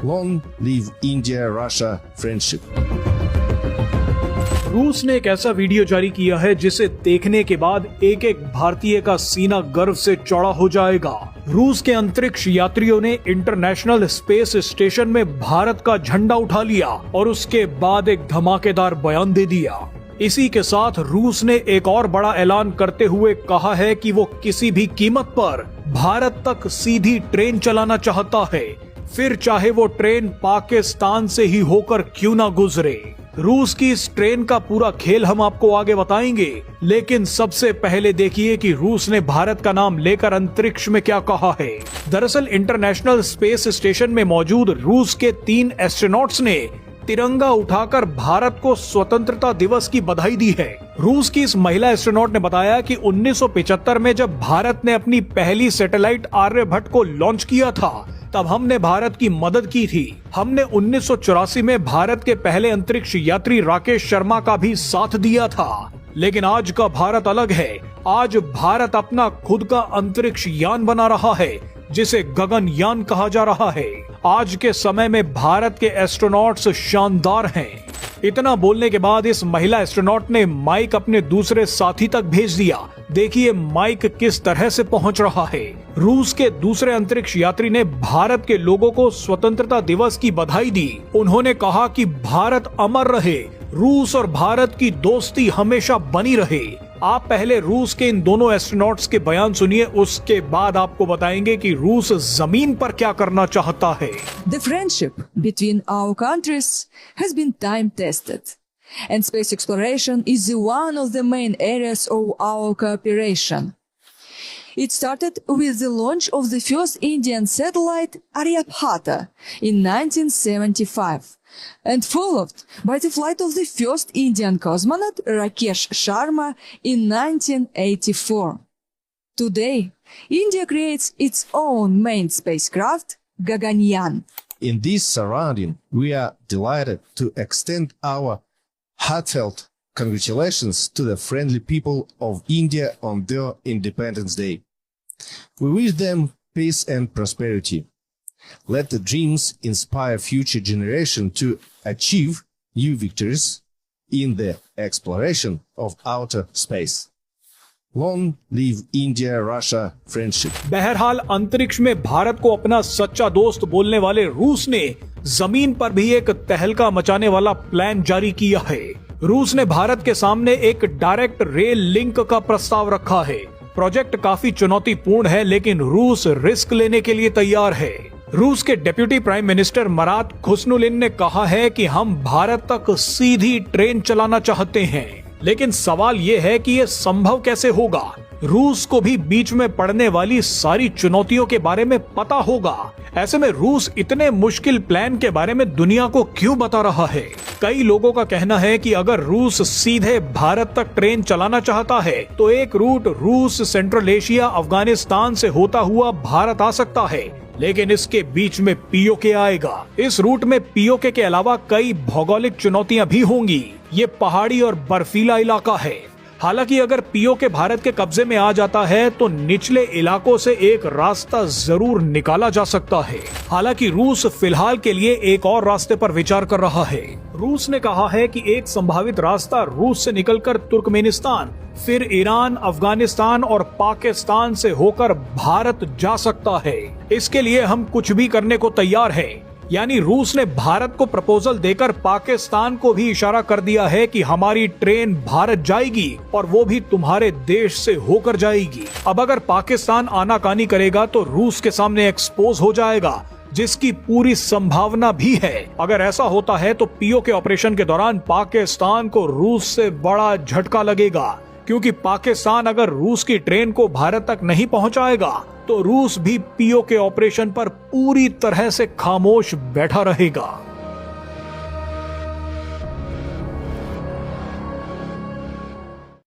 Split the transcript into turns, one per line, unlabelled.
Long live India-Russia friendship.
रूस ने एक ऐसा वीडियो जारी किया है जिसे देखने के बाद एक एक भारतीय का सीना गर्व से चौड़ा हो जाएगा। रूस के अंतरिक्ष यात्रियों ने इंटरनेशनल स्पेस स्टेशन में भारत का झंडा उठा लिया और उसके बाद एक धमाकेदार बयान दे दिया। इसी के साथ रूस ने एक और बड़ा ऐलान करते हुए कहा है कि वो किसी भी कीमत पर भारत तक सीधी ट्रेन चलाना चाहता है, फिर चाहे वो ट्रेन पाकिस्तान से ही होकर क्यों ना गुजरे। रूस की इस ट्रेन का पूरा खेल हम आपको आगे बताएंगे, लेकिन सबसे पहले देखिए कि रूस ने भारत का नाम लेकर अंतरिक्ष में क्या कहा है। दरअसल इंटरनेशनल स्पेस स्टेशन में मौजूद रूस के 3 एस्ट्रोनॉट्स ने तिरंगा उठाकर भारत को स्वतंत्रता दिवस की बधाई दी है। रूस की इस महिला एस्ट्रोनॉट ने बताया कि 1975 में जब भारत ने अपनी पहली सैटेलाइट आर्यभट्ट को लॉन्च किया था, तब हमने भारत की मदद की थी। हमने 1984 में भारत के पहले अंतरिक्ष यात्री राकेश शर्मा का भी साथ दिया था। लेकिन आज का भारत अलग है। आज भारत अपना खुद का अंतरिक्ष यान बना रहा है, जिसे गगनयान कहा जा रहा है। आज के समय में भारत के एस्ट्रोनॉट्स शानदार हैं। इतना बोलने के बाद इस महिला एस्ट्रोनॉट ने माइक अपने दूसरे साथी तक भेज दिया। देखिए माइक किस तरह से पहुंच रहा है। रूस के दूसरे अंतरिक्ष यात्री ने भारत के लोगों को स्वतंत्रता दिवस की बधाई दी। उन्होंने कहा कि भारत अमर रहे, रूस और भारत की दोस्ती हमेशा बनी रहे। आप पहले रूस के इन दोनों एस्ट्रोनॉट्स के बयान सुनिए, उसके बाद आपको बताएंगे कि रूस जमीन पर क्या करना चाहता है।
The friendship between our countries has been time tested, and space exploration is one of the main areas of our cooperation. It started with the launch of the first Indian satellite Aryabhata in 1975 and followed by the flight of the first Indian cosmonaut Rakesh Sharma in 1984. Today, India creates its own main spacecraft, Gaganyaan.
In this surrounding, we are delighted to extend our heartfelt congratulations to the friendly people of India on their Independence Day. We wish them peace and prosperity. Let the dreams inspire future generations to achieve new victories in the exploration of outer space. Long live India-Russia friendship.
बहरहाल अंतरिक्ष में भारत को अपना सच्चा दोस्त बोलने वाले रूस ने जमीन पर भी एक तहलका मचाने वाला प्लान जारी किया है। रूस ने भारत के सामने एक डायरेक्ट रेल लिंक का प्रस्ताव रखा है। प्रोजेक्ट काफी चुनौतीपूर्ण है, लेकिन रूस रिस्क लेने के लिए तैयार है। रूस के डिप्टी प्राइम मिनिस्टर मरात खुस्नुलिन ने कहा है कि हम भारत तक सीधी ट्रेन चलाना चाहते हैं, लेकिन सवाल ये है कि ये संभव कैसे होगा। रूस को भी बीच में पड़ने वाली सारी चुनौतियों के बारे में पता होगा। ऐसे में रूस इतने मुश्किल प्लान के बारे में दुनिया को क्यों बता रहा है? कई लोगों का कहना है कि अगर रूस सीधे भारत तक ट्रेन चलाना चाहता है तो एक रूट रूस, सेंट्रल एशिया, अफगानिस्तान से होता हुआ भारत आ सकता है, लेकिन इसके बीच में पीओके आएगा। इस रूट में पीओके के अलावा कई भौगोलिक चुनौतियां भी होंगी। ये पहाड़ी और बर्फीला इलाका है। हालांकि अगर पीओके भारत के कब्जे में आ जाता है तो निचले इलाकों से एक रास्ता जरूर निकाला जा सकता है। हालांकि रूस फिलहाल के लिए एक और रास्ते पर विचार कर रहा है। रूस ने कहा है कि एक संभावित रास्ता रूस से निकलकर तुर्कमेनिस्तान, फिर ईरान, अफगानिस्तान और पाकिस्तान से होकर भारत जा सकता है। इसके लिए हम कुछ भी करने को तैयार हैं। यानी रूस ने भारत को प्रपोजल देकर पाकिस्तान को भी इशारा कर दिया है कि हमारी ट्रेन भारत जाएगी और वो भी तुम्हारे देश से होकर जाएगी। अब अगर पाकिस्तान आनाकानी करेगा तो रूस के सामने एक्सपोज हो जाएगा, जिसकी पूरी संभावना भी है। अगर ऐसा होता है तो पीओके ऑपरेशन के दौरान पाकिस्तान को रूस से बड़ा झटका लगेगा, क्योंकि पाकिस्तान अगर रूस की ट्रेन को भारत तक नहीं पहुंचाएगा तो रूस भी पीओके ऑपरेशन पर पूरी तरह से खामोश बैठा रहेगा।